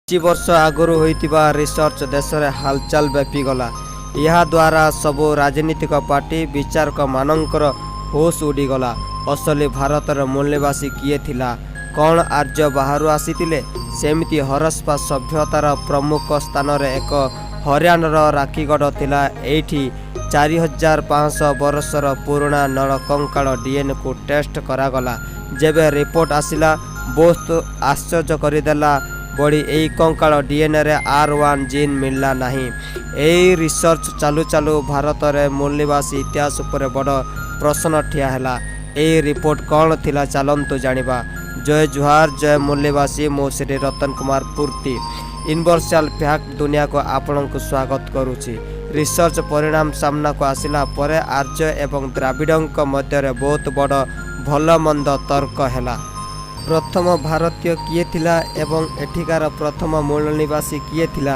କିଛି ବର୍ଷ ଆଗରୁ ହୋଇଥିବା ରିସର୍ଚ୍ଚ ଦେଶରେ ହାଲଚାଲ ବ୍ୟାପିଗଲା। ଏହା ଦ୍ୱାରା ସବୁ ରାଜନୈତିକ ପାର୍ଟି ବିଚାରକମାନଙ୍କର ହୋସ ଉଡ଼ିଗଲା। ଅସଲି ଭାରତର ମୂଳନିବାସୀ କିଏ ଥିଲା? କ'ଣ ଆର୍ଯ୍ୟ ବାହାରୁ ଆସିଥିଲେ? ସେମିତି ହରପ୍ପା ସଭ୍ୟତାର ପ୍ରମୁଖ ସ୍ଥାନରେ ଏକ ହରିୟାଣାର ରାଖିଗଡ଼ ଥିଲା। ଏଇଠି 4500 ବର୍ଷର ପୁରୁଣା ନରକଙ୍କାଳ ଡିଏନ୍ଏକୁ ଟେଷ୍ଟ କରାଗଲା। ଯେବେ ରିପୋର୍ଟ ଆସିଲା, ବହୁତ ଆଶ୍ଚର୍ଯ୍ୟ କରିଦେଲା ବଢ଼ି ଏହି କଙ୍କାଳ ଡିଏନ୍ଏରେ R1 ଜିନ୍ ମିଳିଲା ନାହିଁ। ଏହି ରିସର୍ଚ୍ଚ ଚାଲୁ ଚାଲୁ ଭାରତରେ ମୂଳନିବାସୀ ଇତିହାସ ଉପରେ ବଡ଼ ପ୍ରଶ୍ନ ଠିଆ ହେଲା। ଏହି ରିପୋର୍ଟ କ'ଣ ଥିଲା ଚାଲନ୍ତୁ ଜାଣିବା। ଜୟ ଜୁହାର, ଜୟ ମୂଳନିବାସୀ। ମୁଁ ଶ୍ରୀ ରତନ କୁମାର ପୂର୍ତ୍ତି ୟୁନିଭର୍ସାଲ ଫ୍ୟାକ୍ଟ ଦୁନିଆକୁ ଆପଣଙ୍କୁ ସ୍ୱାଗତ କରୁଛି। ରିସର୍ଚ୍ଚ ପରିଣାମ ସାମ୍ନାକୁ ଆସିଲା ପରେ ଆର୍ଯ୍ୟ ଏବଂ ଦ୍ରାବିଡ଼ଙ୍କ ମଧ୍ୟରେ ବହୁତ ବଡ଼ ଭଲ ମନ୍ଦ ତର୍କ ହେଲା। ପ୍ରଥମ ଭାରତୀୟ କିଏ ଥିଲା ଏବଂ ଏଠିକାର ପ୍ରଥମ ମୂଳନିବାସୀ କିଏ ଥିଲା?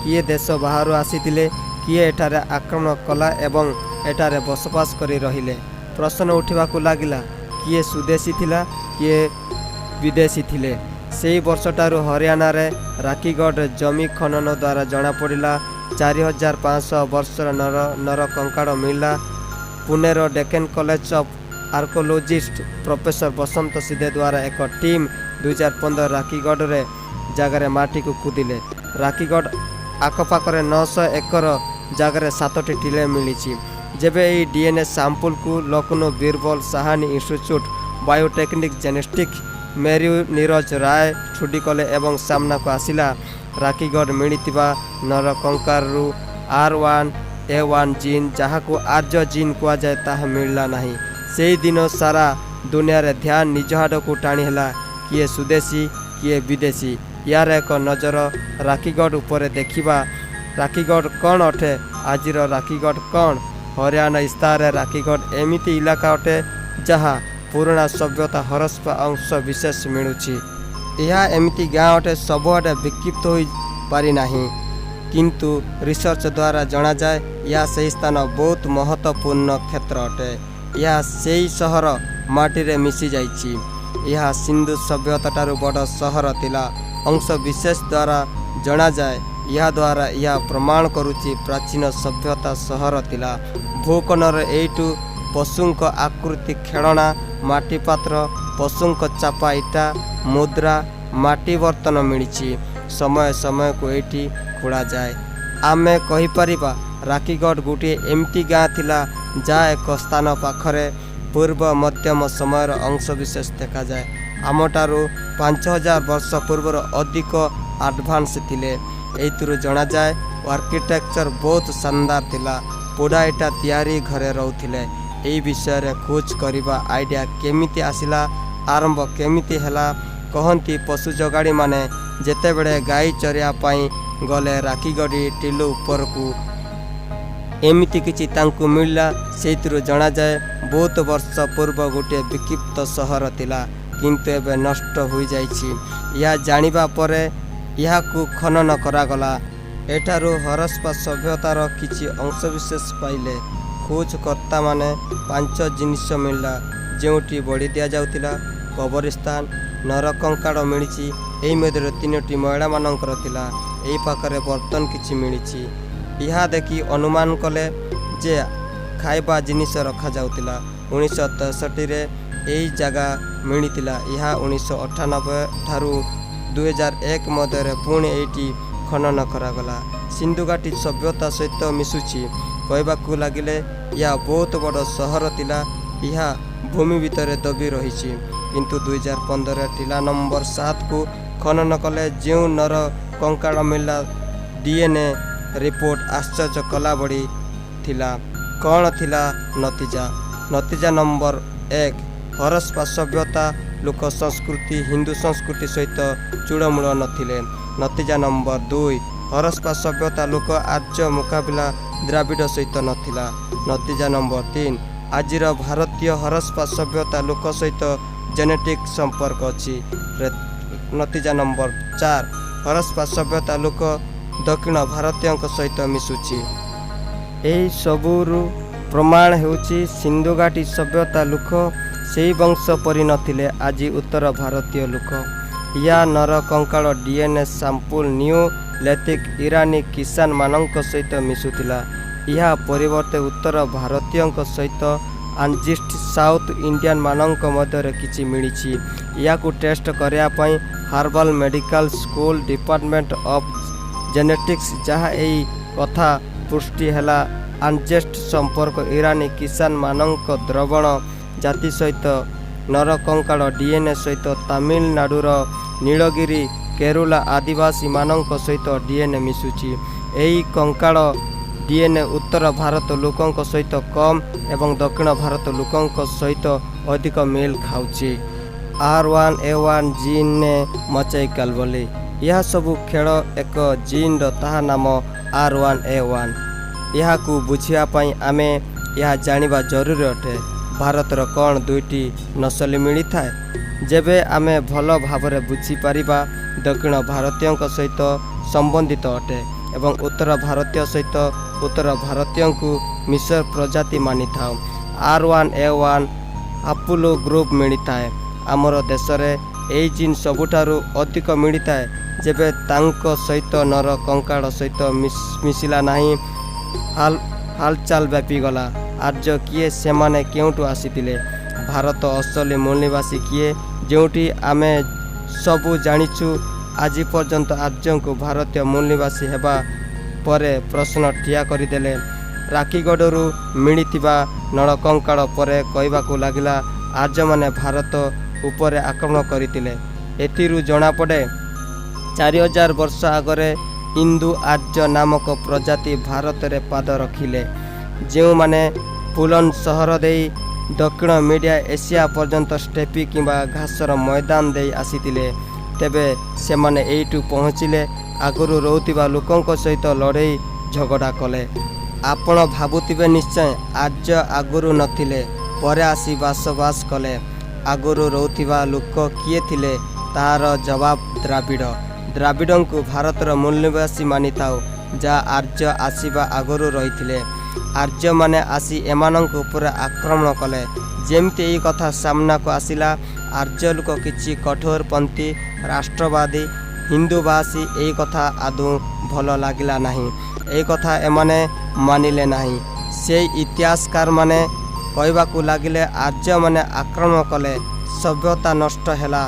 କିଏ ଦେଶ ବାହାରୁ ଆସିଥିଲେ? କିଏ ଏଠାରେ ଆକ୍ରମଣ କଲା ଏବଂ ଏଠାରେ ବସବାସ କରି ରହିଲେ? ପ୍ରଶ୍ନ ଉଠିବାକୁ ଲାଗିଲା। କିଏ ସ୍ୱଦେଶୀ ଥିଲା, କିଏ ବିଦେଶୀ ଥିଲେ? ସେହି ବର୍ଷଠାରୁ ହରିୟାଣାରେ ରାଖିଗଡ଼ ଜମି ଖନନ ଦ୍ୱାରା ଜଣାପଡ଼ିଲା 4500 ବର୍ଷର ନରକଙ୍କାଳ ମିଳିଲା। ପୁନେର Deccan college of archaeologist professor Vasant Shinde ଦ୍ୱାରା ଏକ ଟିମ୍ 2015 ରାଖିଗଡ଼ରେ ଜାଗାରେ ମାଟିକୁ କୁଦିଲେ। ରାଖିଗଡ଼ ଆଖପାଖରେ 900 ଏକର ଜାଗାରେ 7ଟି ଟିଲେ ମିଳିଛି। ଯେବେ ଏହି ଡିଏନ୍ଏ ସାମ୍ପୁଲକୁ Lucknow Birbal Sahni institute biotechnic genetics ମେରୁ ନୀରଜ ରାୟ ଷ୍ଟଡି କଲେ ଏବଂ ସାମ୍ନାକୁ ଆସିଲା ରାଖିଗଡ଼ ମିଳିଥିବା ନରକଙ୍କାଳରୁ R1A1 ଜିନ୍, ଯାହାକୁ ଆର୍ଯ୍ୟ ଜିନ୍ କୁହାଯାଏ, ତାହା ମିଳିଲା ନାହିଁ। ସେହିଦିନ ସାରା ଦୁନିଆରେ ଧ୍ୟାନ ନିଜ ଆଡ଼କୁ ଟାଣି ହେଲା। କିଏ ସ୍ୱଦେଶୀ, କିଏ ବିଦେଶୀ? ୟାର ଏକ ନଜର ରାଖିଗଡ଼ ଉପରେ ଦେଖିବା। ରାଖିଗଡ଼ କ'ଣ ଅଟେ? ଆଜିର ରାଖିଗଡ଼ କ'ଣ? ହରିୟାଣା ଇସ୍ତାହାରରେ ରାଖିଗଡ଼ ଏମିତି ଇଲାକା ଅଟେ ଯାହା ପୁରୁଣା ସଭ୍ୟତା ହରପ୍ପା ଅଂଶ ବିଶେଷ ମିଳୁଛି। ଏହା ଏମିତି ଗାଁ ଅଟେ ସବୁଆଡ଼େ ବିକ୍ଷିପ୍ତ ହୋଇପାରିନାହିଁ, କିନ୍ତୁ ରିସର୍ଚ୍ଚ ଦ୍ୱାରା ଜଣାଯାଏ ଏହା ସେହି ସ୍ଥାନ ବହୁତ ମହତ୍ତ୍ୱପୂର୍ଣ୍ଣ କ୍ଷେତ୍ର ଅଟେ। ଏହା ସେହି ସହର ମାଟିରେ ମିଶିଯାଇଛି। ଏହା ସିନ୍ଧୁ ସଭ୍ୟତାଠାରୁ ବଡ଼ ସହର ଥିଲା। ଅଂଶ ବିଶେଷ ଦ୍ୱାରା ଜଣାଯାଏ। ଏହା ଦ୍ୱାରା ଏହା ପ୍ରମାଣ କରୁଛି ପ୍ରାଚୀନ ସଭ୍ୟତା ସହର ଥିଲା। ଭୂଖଣ୍ଡରେ ଏଇଠୁ ପଶୁଙ୍କ ଆକୃତି ଖେଳଣା, ମାଟିପାତ୍ର, ପଶୁଙ୍କ ଚାପା ଇଟା, ମୁଦ୍ରା, ମାଟି ବର୍ତ୍ତନ ମିଳିଛି। ସମୟ ସମୟକୁ ଏଇଠି ଖୋଳାଯାଏ। ଆମେ କହିପାରିବା ରାଖିଗଡ଼ ଗୋଟିଏ ଏମିତି ଗାଁ ଥିଲା ଯାହା ଏକ ସ୍ଥାନ ପାଖରେ ପୂର୍ବ ମଧ୍ୟମ ସମୟର ଅଂଶବିଶେଷ ଦେଖାଯାଏ। ଆମଠାରୁ 5000 ବର୍ଷ ପୂର୍ବରୁ ଅଧିକ ଆଡ଼ଭାନ୍ସ ଥିଲେ। ଏଇଥିରୁ ଜଣାଯାଏ ଆର୍କିଟେକ୍ଚର ବହୁତ ଶାନଦାର ଥିଲା। ପୋଡ଼ା ଇଟା ତିଆରି ଘରେ ରହୁଥିଲେ। ଏହି ବିଷୟରେ ଖୋଜ କରିବା ଆଇଡ଼ିଆ କେମିତି ଆସିଲା, ଆରମ୍ଭ କେମିତି ହେଲା? କହନ୍ତି ପଶୁ ଯୋଗାଡ଼ିମାନେ ଯେତେବେଳେ ଗାଈ ଚରିବା ପାଇଁ ଗଲେ ରାଖିଗଡ଼ ଟିଲୁ ଉପରକୁ ଏମିତି କିଛି ତାଙ୍କୁ ମିଳିଲା। ସେଇଥିରୁ ଜଣାଯାଏ ବହୁତ ବର୍ଷ ପୂର୍ବ ଗୋଟିଏ ବିକ୍ଷିପ୍ତ ସହର ଥିଲା, କିନ୍ତୁ ଏବେ ନଷ୍ଟ ହୋଇଯାଇଛି। ଏହା ଜାଣିବା ପରେ ଏହାକୁ ଖନନ କରାଗଲା। ଏଠାରୁ ହରପ୍ପା ସଭ୍ୟତାର କିଛି ଅଂଶବିଶେଷ ପାଇଲେ। ଖୋଜକର୍ତ୍ତାମାନେ 5 ଜିନିଷ ମିଳିଲା ଯେଉଁଠି ବଳି ଦିଆଯାଉଥିଲା। କବରସ୍ଥାନ, ନରକଙ୍କାଳ ମିଳିଛି। ଏହି ମଧ୍ୟରୁ 3ଟି ମହିଳାମାନଙ୍କର ଥିଲା। ଏହି ପାଖରେ ବର୍ତ୍ତନ କିଛି ମିଳିଛି। ଏହା ଦେଖି ଅନୁମାନ କଲେ ଯେ ଖାଇବା ଜିନିଷ ରଖାଯାଉଥିଲା। 1963ରେ ଏହି ଜାଗା ମିଳିଥିଲା। ଏହା 1998 ଠାରୁ 2001 ମଧ୍ୟରେ ପୁଣି ଏଇଠି ଖନନ କରାଗଲା। ସିନ୍ଧୁଘାଟି ସଭ୍ୟତା ସହିତ ମିଶୁଛି। କହିବାକୁ ଲାଗିଲେ ଏହା ବହୁତ ବଡ଼ ସହର ଥିଲା। ଏହା ଭୂମି ଭିତରେ ଦବି ରହିଛି। କିନ୍ତୁ 2015 ଟିଲା ନମ୍ବର 7କୁ ଖନନ କଲେ ଯେଉଁ ନର କଙ୍କାଳ ମିଳିଲା, ଡିଏନ୍ଏ ରିପୋର୍ଟ ଆଶ୍ଚର୍ଯ୍ୟ କଲା ଭଳି ଥିଲା। କ'ଣ ଥିଲା ନତିଜା? ନତିଜା ନମ୍ବର 1, ହରପ୍ପା ସଭ୍ୟତା ଲୋକ ସଂସ୍କୃତି ହିନ୍ଦୁ ସଂସ୍କୃତି ସହିତ ଚୂଡ଼ମୂଳ ନଥିଲେ। ନତିଜା ନମ୍ବର 2, ହରପ୍ପା ସଭ୍ୟତା ଲୋକ ଆର୍ଯ୍ୟ ମୁକାବିଲା ଦ୍ରାବିଡ଼ ସହିତ ନଥିଲା। ନତିଜା ନମ୍ବର 3, ଆଜିର ଭାରତୀୟ ହରପ୍ପା ସଭ୍ୟତା ଲୋକ ସହିତ ଜେନେଟିକ୍ ସମ୍ପର୍କ ଅଛି। ନତିଜା ନମ୍ବର 4, ହରପ୍ପା ସଭ୍ୟତା ଲୋକ ଦକ୍ଷିଣ ଭାରତୀୟଙ୍କ ସହିତ ମିଶୁଛି। ଏହି ସବୁରୁ ପ୍ରମାଣ ହେଉଛି ସିନ୍ଧୁଘାଟି ସଭ୍ୟତା ଲୋକ ସେହି ବଂଶ ପରି ନଥିଲେ। ଆଜି ଉତ୍ତର ଭାରତୀୟ ଲୋକ या नर कंकाल डीएनए सांपुल न्यूलिथिक इरानी किसान मानक सहित मिसुथिला। यह परिवर्ते उत्तर भारतीय सहित आंजिस्ट साउथ इंडियन मानक मध्य किछि मिलिछि। या टेस्ट करने herbal medical school department of genetics जहाँ यही कथा पुष्टि हैला। आंजेस्ट संपर्क इरानी किसान मानक द्रवण जाति सहित नर कंकाल डीएनए सहित तमिलनाडुर नीलगिरी केरुला आदिवासी मानक सहित डीएनए मिसुछि। यही कंकाल डीएनए उत्तर भारत लोकों सहित कम एवं दक्षिण भारत लोकों सहित अधिक मेल खाऊछि। R1A1 जीन ने मचाई कालबली। यह सबू खेल एक जीन ताहा नाम R1A1। यह को बुझियापाई आमे यह जानिबा जरूरी अटे भारतर कौन दुईटी नस्ल मिली थाए। जेबे आमे भल भावरे बुझी पारिबा दक्षिण भारतीय सहित संबंधित अटे एवं उत्तर भारतीय सहित उत्तर भारतीय को मिश्र प्रजाति मानि थाउ। R1A1 अपोलो ग्रुप मिली थाए। आमर देश में यही जीन सबुठारु अधिक मिलता है। जेबे तांको सहित नर कंकाल सहित मिसिला नहीं हालचाल व्यापी गला। आर्य किए सेमाने केउटु आसीतिले, भारत असली मूल निवासी किए जोटी आमे सबू जानिछु। आज पर्यंत आर्य को भारतीय मूल निवासी हेबा परे प्रश्न ठिया करदेले। राखीगढ़ मिलिथिबा नर कंकाल परे कहबाकू लागिला आर्य माने भारत उपरे आक्रमण करथिले। एथिरु जणा पड़े 4000 वर्ष आगरे हिंदू आर्य नामक प्रजाति भारत रे पाद रखिले, जो माने पुलन सहर दे दक्षिण मीडिया एशिया पर्यंत स्टेपी किंबा घासर मैदान दे आसीतिले। तेबे से माने एइटु पहुँचिले आगुरु रोथिबा लोकंक सहित लड़ाई झगड़ा कले। आपण भाबुथिबे निश्चय आर्य आगुरु नथिले, परे आसी बासबास कले। आगुरु रोथिबा लोक किए थिले तार जवाब द्राविड़। द्राविड़ों को भारतर मूल निवासी मानि थाउ, जा आर्य आसीबा आगुरु रहिथिले। आर्य माने आसी एमानंक ऊपर आक्रमण कले। जेमती एई कथा सामना को आसिला आर्य लोक किछि कठोरपंथी राष्ट्रवादी हिंदूवासी एई कथा आदौ भल लागिला नाही। एई कथा एमाने मानिले नाही। से इतिहासकार माने कहबाकू लागिले आर्य माने आक्रमण कले, सभ्यता नष्ट हैला।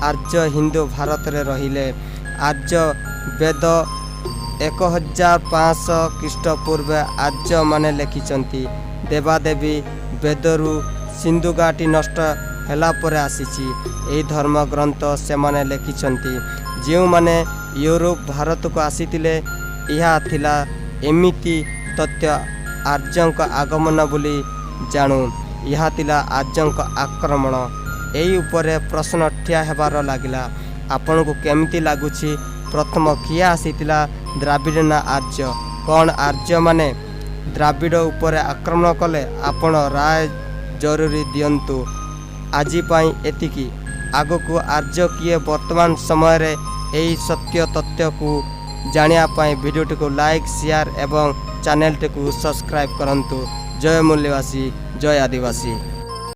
आर्य हिंदू भारत रे रहिले। आर्य वेद 1500 ख्रीष्टपूर्व आर्य माने लिखिचंती। देवादेवी वेदरू सिंधु घाटी नष्ट हैला परे आसीची। एई धर्म ग्रंथ से माने लिखिचंती। जो माने यूरोप भारत को आसीतिले यह थिला एमिति तथ्य आर्यंक आगमन बोली जानू। यह थिला आर्यंक आक्रमण। एई उपरे प्रश्न ठिया हेबार लागिला। आपन को केमिति लागुछि? प्रथम किया आसीतिला द्राविड़ ना आर्य? कौन आर्य माने द्राविड़ उपरे आक्रमण कले? आपण राय जरूरी दियंतु। आजि पाई एतिकी। आगको आर्य किए वर्तमान समय रे एई सत्य तथ्य को जानिया पाई वीडियोटी को लाइक शेयर एवं चैनल टी को सब्सक्राइब करंतु। जय मूल्यवासी, जय आदिवासी।